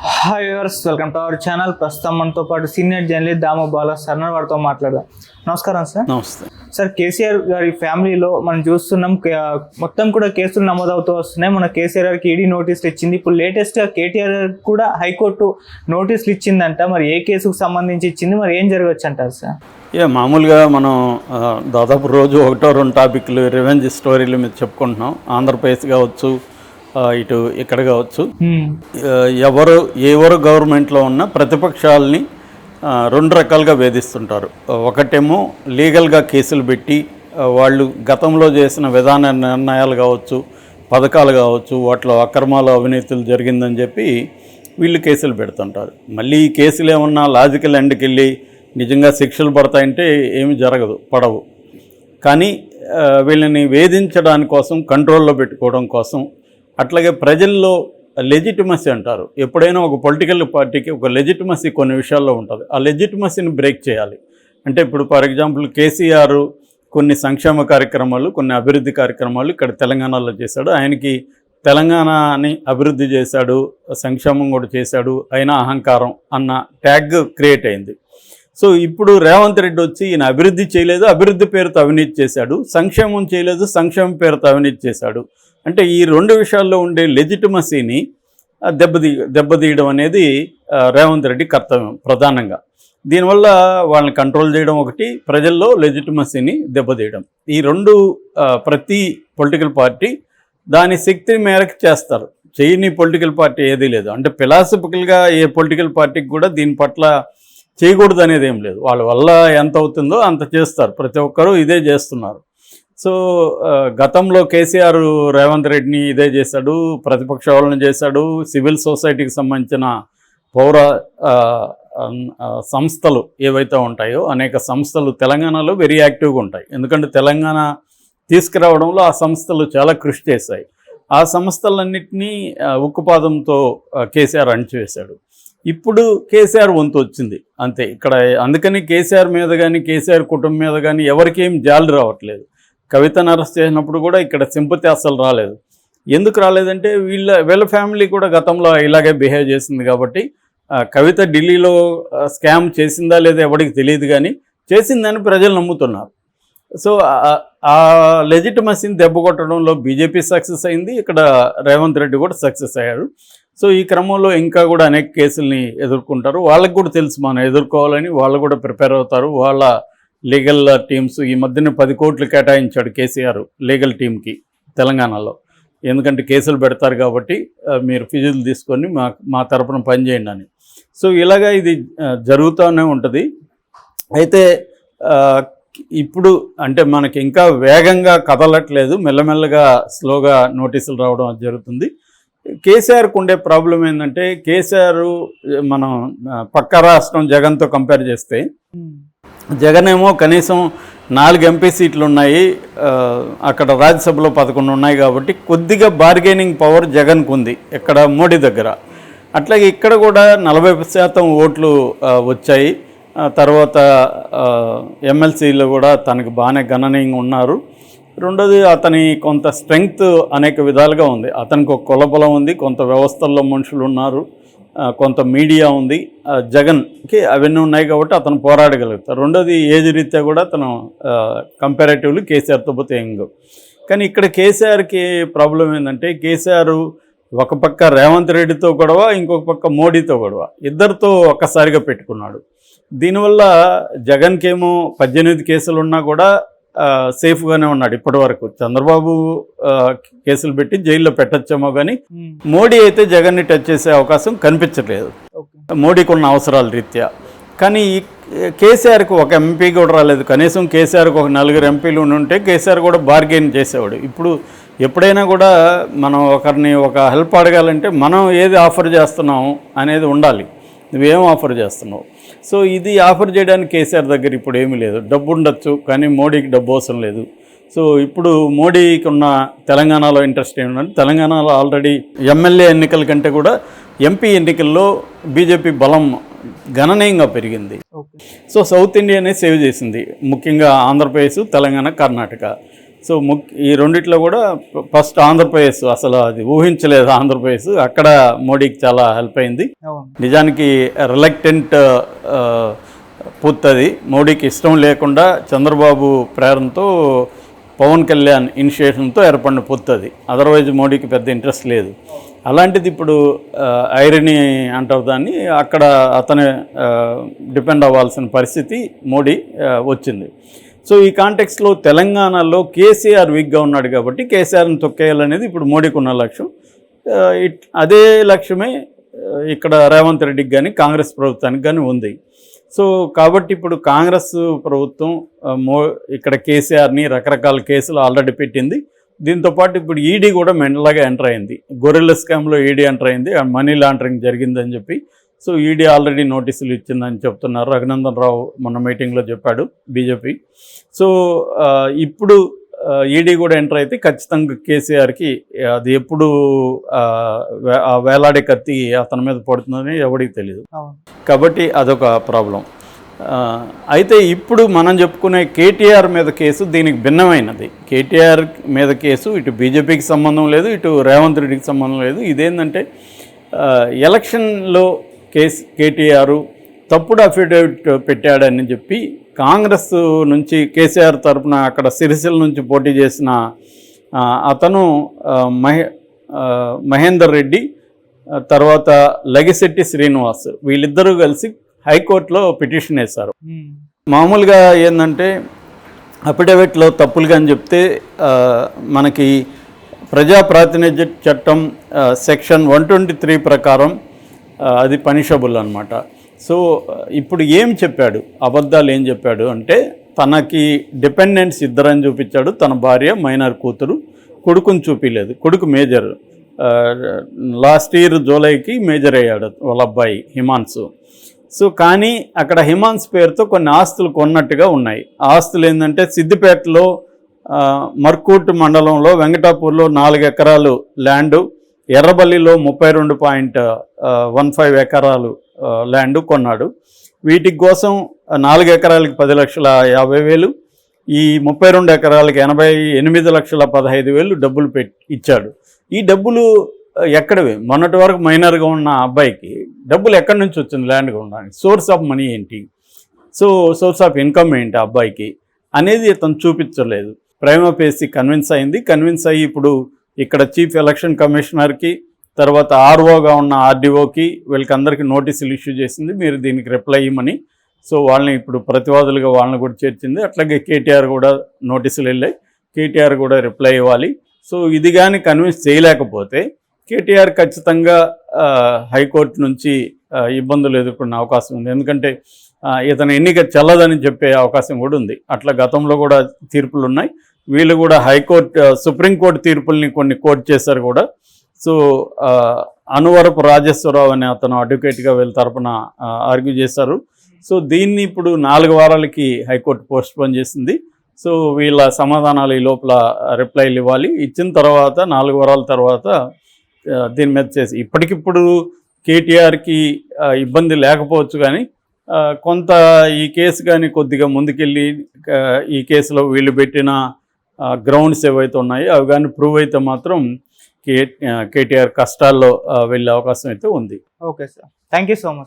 Hi viewers, welcome to our channel. ప్రస్తుతం మనతో పాటు సీనియర్ జర్నలిస్ట్ దాము బాలా సార్ వారితో మాట్లాడదాం. నమస్కారం సార్. నమస్తే సార్, కేసీఆర్ గారి ఫ్యామిలీలో మనం చూస్తున్నాం మొత్తం కూడా కేసులు నమోదవుతూ వస్తున్నాయి. మన కేసీఆర్ గారికి ఈడీ నోటీసులు ఇచ్చింది. ఇప్పుడు లేటెస్ట్గా కేటీఆర్ కూడా హైకోర్టు నోటీసులు ఇచ్చిందంట. మరి ఏ కేసుకు సంబంధించి ఇచ్చింది, మరి ఏం జరగవచ్చు అంటారు సార్? మామూలుగా మనం దాదాపు రోజు ఒకటో రెండు టాపిక్లు రివెంజ్ స్టోరీల మీద చెప్పుకుంటున్నాం. ఆంధ్రప్రదేశ్ కావచ్చు, ఇటు ఇక్కడ కావచ్చు, ఎవరు గవర్నమెంట్లో ఉన్న ప్రతిపక్షాలని రెండు రకాలుగా వేధిస్తుంటారు. ఒకటేమో లీగల్గా కేసులు పెట్టి వాళ్ళు గతంలో చేసిన విధాన నిర్ణయాలు కావచ్చు, పథకాలు కావచ్చు, వాటిలో అక్రమాలు అవినీతులు జరిగిందని చెప్పి వీళ్ళు కేసులు పెడుతుంటారు. మళ్ళీ ఈ కేసులు ఏమన్నా లాజికల్ ఎండ్కి వెళ్ళి నిజంగా శిక్షలు పడతాయంటే ఏమి జరగదు, పడవు. కానీ వీళ్ళని వేధించడానికి కోసం, కంట్రోల్లో పెట్టుకోవడం కోసం, అట్లాగే ప్రజల్లో లెజిటిమసీ అంటారు. ఎప్పుడైనా ఒక పొలిటికల్ పార్టీకి ఒక లెజిటిమసీ కొన్ని విషయాల్లో ఉంటుంది. ఆ లెజిటిమసీని బ్రేక్ చేయాలి. అంటే ఇప్పుడు ఫర్ ఎగ్జాంపుల్ కేసీఆర్ కొన్ని సంక్షేమ కార్యక్రమాలు, కొన్ని అభివృద్ధి కార్యక్రమాలు ఇక్కడ తెలంగాణలో చేశాడు. ఆయనకి తెలంగాణని అభివృద్ధి చేశాడు, సంక్షేమం కూడా చేశాడు, అయినా అహంకారం అన్న ట్యాగ్ క్రియేట్ అయింది. సో ఇప్పుడు రేవంత్ రెడ్డి వచ్చి ఈయన అభివృద్ధి చేయలేదు, అభివృద్ధి పేరుతో అవినీతి చేశాడు, సంక్షేమం చేయలేదు, సంక్షేమం పేరుతో అవినీతి చేశాడు. అంటే ఈ రెండు విషయాల్లో ఉండే లెజిటిమసీని దెబ్బతీయడం అనేది రేవంత్ రెడ్డి కర్తవ్యం ప్రధానంగా. దీనివల్ల వాళ్ళని కంట్రోల్ చేయడం ఒకటి, ప్రజల్లో లెజిటిమసీని దెబ్బతీయడం. ఈ రెండు ప్రతి పొలిటికల్ పార్టీ దాని శక్తి మేరకు చేస్తారు. చేయని పొలిటికల్ పార్టీ ఏదీ లేదు. అంటే ఫిలాసఫికల్గా ఏ పొలిటికల్ పార్టీకి కూడా దీని పట్ల చేయకూడదు అనేది ఏం లేదు. వాళ్ళ వల్ల ఎంత అవుతుందో అంత చేస్తారు. ప్రతి ఒక్కరూ ఇదే చేస్తున్నారు. సో గతంలో కేసీఆర్ రేవంత్ రెడ్డిని ఇదే చేశాడు, ప్రతిపక్ష వాళ్ళని చేశాడు. సివిల్ సొసైటీకి సంబంధించిన పౌర సంస్థలు ఏవైతే ఉంటాయో అనేక సంస్థలు తెలంగాణలో వెరీ యాక్టివ్గా ఉంటాయి. ఎందుకంటే తెలంగాణ తీసుకురావడంలో ఆ సంస్థలు చాలా కృషి చేశాయి. ఆ సంస్థలన్నింటినీ ఉక్కుపాదంతో కేసీఆర్ అణిచివేశాడు. ఇప్పుడు కేసీఆర్ వంతు వచ్చింది అంతే ఇక్కడ. అందుకని కేసీఆర్ మీద కానీ, కేసీఆర్ కుటుంబం మీద కానీ ఎవరికి ఏం జాలి రావట్లేదు. కవితను అరెస్ట్ చేసినప్పుడు కూడా ఇక్కడ సింపతి అస్సలు రాలేదు. ఎందుకు రాలేదంటే వీళ్ళ ఫ్యామిలీ కూడా గతంలో ఇలాగే బిహేవ్ చేసింది కాబట్టి. కవిత ఢిల్లీలో స్కామ్ చేసిందా లేదా ఎవరికి తెలియదు, కానీ చేసిందని ప్రజలు నమ్ముతున్నారు. సో ఆ లెజిటిమసీని దెబ్బ కొట్టడంలో బీజేపీ సక్సెస్ అయింది, ఇక్కడ రేవంత్ రెడ్డి కూడా సక్సెస్ అయ్యాడు. సో ఈ క్రమంలో ఇంకా కూడా అనేక కేసుల్ని ఎదుర్కొంటారు. వాళ్ళకి కూడా తెలుసు మనం ఎదుర్కోవాలని, వాళ్ళు కూడా ప్రిపేర్ అవుతారు. వాళ్ళ లీగల్ టీమ్స్ ఈ మధ్యన 10 కోట్లు కేటాయించాడు కేసీఆర్ లీగల్ టీంకి తెలంగాణలో. ఎందుకంటే కేసులు పెడతారు కాబట్టి మీరు ఫీజులు తీసుకొని మా తరపున పనిచేయండి అని. సో ఇలాగా ఇది జరుగుతూనే ఉంటుంది. అయితే ఇప్పుడు అంటే మనకి ఇంకా వేగంగా కదలట్లేదు, మెల్లమెల్లగా స్లోగా నోటీసులు రావడం అది జరుగుతుంది. కేసీఆర్కు ఉండే ప్రాబ్లం ఏంటంటే, కేసీఆర్ మనం పక్క రాష్ట్రం జగన్తో కంపేర్ చేస్తే, జగన్ ఏమో కనీసం 4 ఎంపీ సీట్లు ఉన్నాయి, అక్కడ రాజ్యసభలో 11 ఉన్నాయి కాబట్టి కొద్దిగా బార్గెనింగ్ పవర్ జగన్కు ఉంది ఇక్కడ మోడీ దగ్గర. అట్లాగే ఇక్కడ కూడా 40% ఓట్లు వచ్చాయి. తర్వాత ఎమ్మెల్సీలు కూడా తనకు బాగానే గణనీయంగా ఉన్నారు. రెండోది అతని కొంత స్ట్రెంగ్త్ అనేక విధాలుగా ఉంది. అతనికి ఒక కులబలం ఉంది, కొంత వ్యవస్థల్లో మనుషులు ఉన్నారు, కొంత మీడియా ఉంది. జగన్కి అవన్నీ ఉన్నాయి కాబట్టి అతను పోరాడగలుగుతారు. రెండోది ఏజ్ రీత్యా కూడా అతను కంపారేటివ్లీ కేసీఆర్తో పోతే యంగ్. కానీ ఇక్కడ కేసీఆర్కి ప్రాబ్లం ఏంటంటే, కేసీఆర్ ఒక పక్క రేవంత్ రెడ్డితో గొడవ, ఇంకొక పక్క మోడీతో గొడవ, ఇద్దరితో ఒక్కసారిగా పెట్టుకున్నాడు. దీనివల్ల జగన్కేమో 18 కేసులు ఉన్నా కూడా సేఫ్గానే ఉన్నాడు ఇప్పటి వరకు. చంద్రబాబు కేసులు పెట్టి జైల్లో పెట్టచ్చేమో, కానీ మోడీ అయితే జగన్ని టచ్ చేసే అవకాశం కనిపించట్లేదు మోడీకి ఉన్న అవసరాల రీత్యా. కానీ కేసీఆర్కి ఒక ఎంపీ కూడా రాలేదు. కనీసం కేసీఆర్కి ఒక 4 ఎంపీలు ఉంటే కేసీఆర్ కూడా బార్గెయిన్ చేసేవాడు. ఇప్పుడు ఎప్పుడైనా కూడా మనం ఒకరిని ఒక హెల్ప్ అడగాలంటే మనం ఏది ఆఫర్ చేస్తున్నాము అనేది ఉండాలి. నువ్వేం ఆఫర్ చేస్తున్నావు? సో ఇది ఆఫర్ చేయడానికి కేసీఆర్ దగ్గర ఇప్పుడు ఏమీ లేదు. డబ్బు ఉండొచ్చు, కానీ మోడీకి డబ్బు అవసరం లేదు. సో ఇప్పుడు మోడీకి ఉన్న తెలంగాణలో ఇంట్రెస్ట్ ఏమిటంటే, తెలంగాణలో ఆల్రెడీ ఎమ్మెల్యే ఎన్నికల కంటే కూడా ఎంపీ ఎన్నికల్లో బీజేపీ బలం గణనీయంగా పెరిగింది. సో సౌత్ ఇండియానే సేవ్ చేసింది, ముఖ్యంగా ఆంధ్రప్రదేశ్, తెలంగాణ, కర్ణాటక. సో ఈ రెండిట్లో కూడా ఫస్ట్ ఆంధ్రప్రదేశ్, అసలు అది ఊహించలేదు ఆంధ్రప్రదేశ్, అక్కడ మోడీకి చాలా హెల్ప్ అయింది. అవును. నిజానికి రిలక్టెంట్ పూర్తది, మోడీకి ఇష్టం లేకుండా చంద్రబాబు ప్రేరణతో పవన్ కళ్యాణ్ ఇనిషియేషన్తో ఏర్పడిన పూర్తది. అదర్వైజ్ మోడీకి పెద్ద ఇంట్రెస్ట్ లేదు. అలాంటిది ఇప్పుడు ఐరనీ అంటారు దాన్ని, అక్కడ అతను డిపెండ్ అవ్వాల్సిన పరిస్థితి మోడీ వచ్చింది. సో ఈ కాంటెక్స్లో తెలంగాణలో కేసీఆర్ వీక్గా ఉన్నాడు కాబట్టి కేసీఆర్ని తొక్కేయాలనేది ఇప్పుడు మోడీకి ఉన్న లక్ష్యం. అదే లక్ష్యమే ఇక్కడ రేవంత్ రెడ్డికి కానీ కాంగ్రెస్ ప్రభుత్వానికి కానీ ఉంది. సో కాబట్టి ఇప్పుడు కాంగ్రెస్ ప్రభుత్వం ఇక్కడ కేసీఆర్ని రకరకాల కేసులు ఆల్రెడీ పెట్టింది. దీంతోపాటు ఇప్పుడు ఈడీ కూడా మెంటల్గా ఎంటర్ అయింది. గొర్రెల స్కామ్లో ఈడీ ఎంటర్ అయింది, మనీ లాండరింగ్ జరిగిందని చెప్పి. సో ఈడీ ఆల్రెడీ నోటీసులు ఇచ్చిందని చెప్తున్నారు. రఘునందన్ రావు మొన్న మీటింగ్లో చెప్పాడు, బీజేపీ. సో ఇప్పుడు ఈడీ కూడా ఎంటర్ అయితే ఖచ్చితంగా కేసీఆర్కి అది ఎప్పుడు వేలాడే కత్తి అతని మీద పడుతుందని ఎవరికి తెలియదు. కాబట్టి అదొక ప్రాబ్లం. అయితే ఇప్పుడు మనం చెప్పుకునే కేటీఆర్ మీద కేసు దీనికి భిన్నమైనది. కేటీఆర్ మీద కేసు ఇటు బీజేపీకి సంబంధం లేదు, ఇటు రేవంత్ రెడ్డికి సంబంధం లేదు. ఇదేంటంటే ఎలక్షన్లో కేటీఆర్ తప్పుడు అఫిడవిట్ పెట్టాడని చెప్పి కాంగ్రెస్ నుంచి కేసీఆర్ తరఫున అక్కడ సిరిసిల్ల నుంచి పోటీ చేసిన అతను మహేందర్ రెడ్డి, తర్వాత లగిశెట్టి శ్రీనివాస్, వీళ్ళిద్దరూ కలిసి హైకోర్టులో పిటిషన్ వేశారు. మామూలుగా ఏంటంటే అఫిడవిట్లో తప్పులుగా అని చెప్తే మనకి ప్రజా ప్రాతినిధ్య చట్టం సెక్షన్ 123 ప్రకారం అది పనిషబుల్ అన్నమాట. సో ఇప్పుడు ఏం చెప్పాడు, అబద్ధాలు ఏం చెప్పాడు అంటే తనకి డిపెండెంట్స్ ఇద్దరని చూపించాడు, తన భార్య, మైనర్ కూతురు, కొడుకుని చూపించలేదు. కొడుకు మేజర్, లాస్ట్ ఇయర్ జూలైకి మేజర్ అయ్యాడు వాళ్ళ అబ్బాయి హిమాన్సు. సో కానీ అక్కడ హిమాన్స్ పేరుతో కొన్ని ఆస్తులు కొన్నట్టుగా ఉన్నాయి. ఆస్తులు ఏంటంటే సిద్దిపేటలో మర్కూట్ మండలంలో వెంకటాపూర్లో 4 ఎకరాలు ల్యాండు, ఎర్రబల్లిలో 32.15 ఎకరాలు ల్యాండు కొన్నాడు. వీటి కోసం 4 ఎకరాలకి 10,50,000, ఈ 32 ఎకరాలకి 88,15,000 డబ్బులు ఇచ్చాడు. ఈ డబ్బులు ఎక్కడవి? మొన్నటి వరకు మైనర్గా ఉన్న అబ్బాయికి డబ్బులు ఎక్కడి నుంచి వచ్చింది ల్యాండ్ కొనడానికి? సోర్స్ ఆఫ్ మనీ ఏంటి, సో సోర్స్ ఆఫ్ ఇన్కమ్ ఏంటి అబ్బాయికి అనేది అతను చూపించలేదు. ప్రైమా ఫేసి కన్విన్స్ అయ్యి ఇప్పుడు ఇక్కడ చీఫ్ ఎలక్షన్ కమిషనర్కి, తర్వాత ఆర్ఓగా ఉన్న ఆర్డీఓకి, వీళ్ళకి అందరికీ నోటీసులు ఇష్యూ చేసింది, మీరు దీనికి రిప్లై ఇవ్వమని. సో వాళ్ళని ఇప్పుడు ప్రతివాదులుగా వాళ్ళని కూడా చేర్చింది. అట్లాగే కేటీఆర్ కూడా నోటీసులు వెళ్ళాయి, కేటీఆర్ కూడా రిప్లై ఇవ్వాలి. సో ఇది కానీ కన్విన్స్ చేయలేకపోతే కేటీఆర్ ఖచ్చితంగా హైకోర్టు నుంచి ఇబ్బందులు ఎదుర్కొనే అవకాశం ఉంది. ఎందుకంటే ఇతను ఎన్నిక చెల్లదని చెప్పే అవకాశం కూడా ఉంది. అట్లా గతంలో కూడా తీర్పులు ఉన్నాయి. వీళ్ళు కూడా హైకోర్టు, సుప్రీంకోర్టు తీర్పుల్ని కొన్ని కోర్టు చేశారు కూడా. సో అనువరపు రాజేశ్వరరావు అనే అతను అడ్వకేట్గా వీళ్ళ తరపున ఆర్గ్యూ చేశారు. సో దీన్ని ఇప్పుడు 4 వారాలకి హైకోర్టు పోస్ట్పోన్ చేసింది. సో వీళ్ళ సమాధానాలు ఈ లోపల రిప్లైలు ఇవ్వాలి. ఇచ్చిన తర్వాత 4 వారాల తర్వాత దీని మీద చేసి, ఇప్పటికిప్పుడు కేటీఆర్కి ఇబ్బంది లేకపోవచ్చు, కానీ కొంత ఈ కేసు కానీ కొద్దిగా ముందుకెళ్ళి ఈ కేసులో వీళ్ళు పెట్టిన గ్రౌండ్స్ ఏవైతే ఉన్నాయో అవి కానీ ప్రూవ్ అయితే మాత్రం కేటీఆర్ కష్టాల్లో వెళ్ళే అవకాశం అయితే ఉంది. Okay sir, thank you so much.